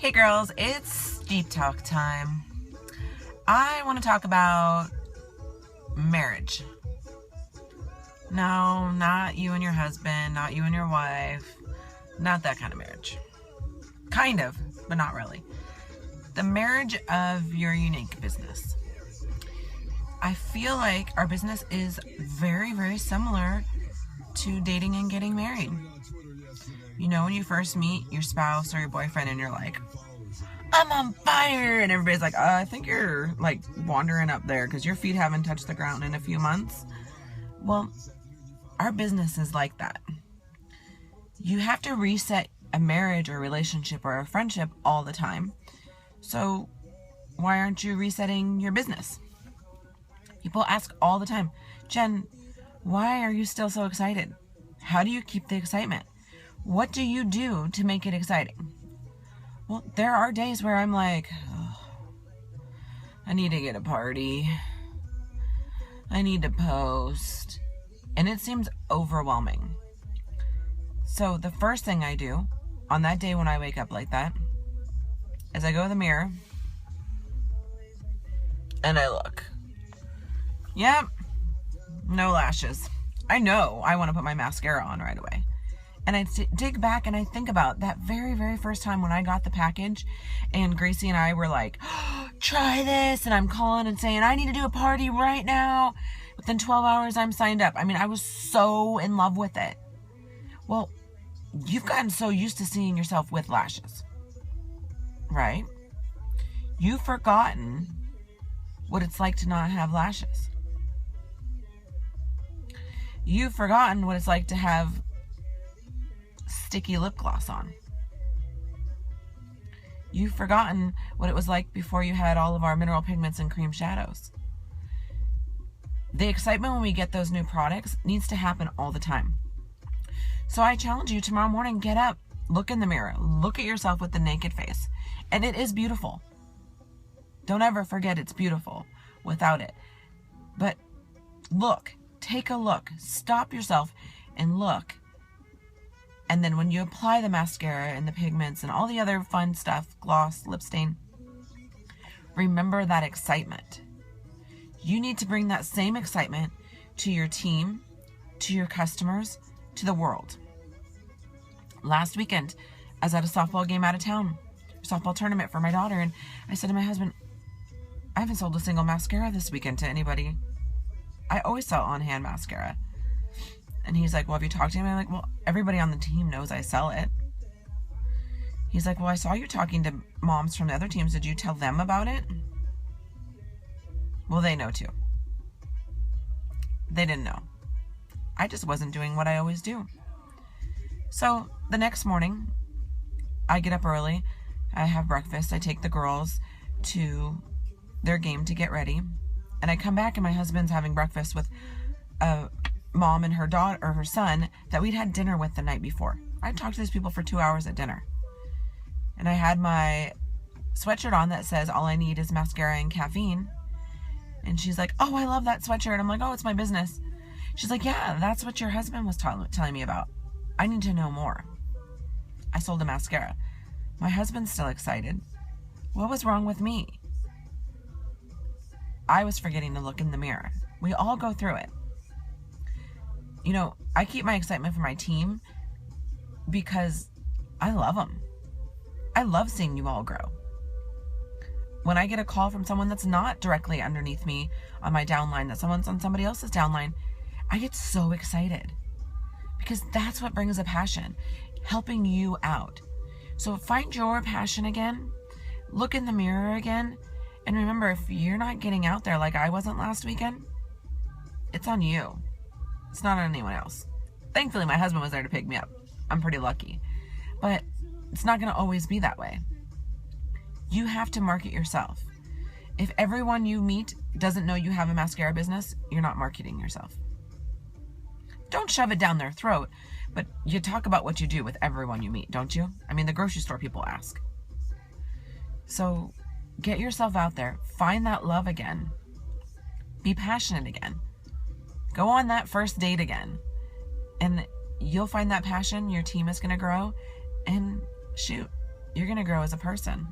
Hey girls, it's deep talk time. I want to talk about marriage. No, not you and your husband, not you and your wife, not that kind of marriage. Kind of, but not really. The marriage of your unique business. I feel like our business is very, very similar to dating and getting married. You know, when you first meet your spouse or your boyfriend and you're like, I'm on fire, and everybody's like, I think you're like wandering up there because your feet haven't touched the ground in a few months. Well, our business is like that. You have to reset a marriage or relationship or a friendship all the time. So why aren't you resetting your business? People ask all the time, Jen, why are you still so excited? How do you keep the excitement? What do you do to make it exciting? Well, there are days where I'm like, oh, I need to get a party. I need to post. And it seems overwhelming. So the first thing I do on that day when I wake up like that is I go to the mirror and I look. Yep, no lashes. I know I want to put my mascara on right away. And I dig back and I think about that very, very first time when I got the package and Gracie and I were like, oh, try this. And I'm calling and saying, I need to do a party right now. Within 12 hours, I'm signed up. I mean, I was so in love with it. Well, you've gotten so used to seeing yourself with lashes, right? You've forgotten what it's like to not have lashes. You've forgotten what it's like to have sticky lip gloss on. You've forgotten what it was like before you had all of our mineral pigments and cream shadows. The excitement when we get those new products needs to happen all the time. So I challenge you tomorrow morning, get up, look in the mirror, look at yourself with the naked face. And it is beautiful. Don't ever forget it's beautiful without it. But look, take a look, stop yourself and look. And then when you apply the mascara and the pigments and all the other fun stuff, gloss, lip stain, remember that excitement. You need to bring that same excitement to your team, to your customers, to the world. Last weekend, I was at a softball game out of town, softball tournament for my daughter, and I said to my husband, I haven't sold a single mascara this weekend to anybody. I always sell on-hand mascara. And he's like, well, have you talked to him? I'm like, well, everybody on the team knows I sell it. He's like, well, I saw you talking to moms from the other teams. Did you tell them about it? Well, they know too. They didn't know. I just wasn't doing what I always do. So the next morning, I get up early. I have breakfast. I take the girls to their game to get ready. And I come back and my husband's having breakfast with a mom and her daughter or her son that we'd had dinner with the night before. I talked to these people for 2 hours at dinner. And I had my sweatshirt on that says all I need is mascara and caffeine. And she's like, oh, I love that sweatshirt. I'm like, oh, it's my business. She's like, yeah, that's what your husband was telling me about. I need to know more. I sold a mascara. My husband's still excited. What was wrong with me? I was forgetting to look in the mirror. We all go through it. You know, I keep my excitement for my team because I love them. I love seeing you all grow. When I get a call from someone that's not directly underneath me on my downline, that someone's on somebody else's downline, I get so excited because that's what brings a passion, helping you out. So find your passion again, look in the mirror again, and remember, if you're not getting out there like I wasn't last weekend, it's on you. It's not on anyone else. Thankfully, my husband was there to pick me up. I'm pretty lucky. But it's not going to always be that way. You have to market yourself. If everyone you meet doesn't know you have a mascara business, you're not marketing yourself. Don't shove it down their throat, but you talk about what you do with everyone you meet, don't you? I mean, the grocery store people ask. So get yourself out there. Find that love again. Be passionate again. Go on that first date again. And you'll find that passion. Your team is going to grow. And shoot, you're going to grow as a person.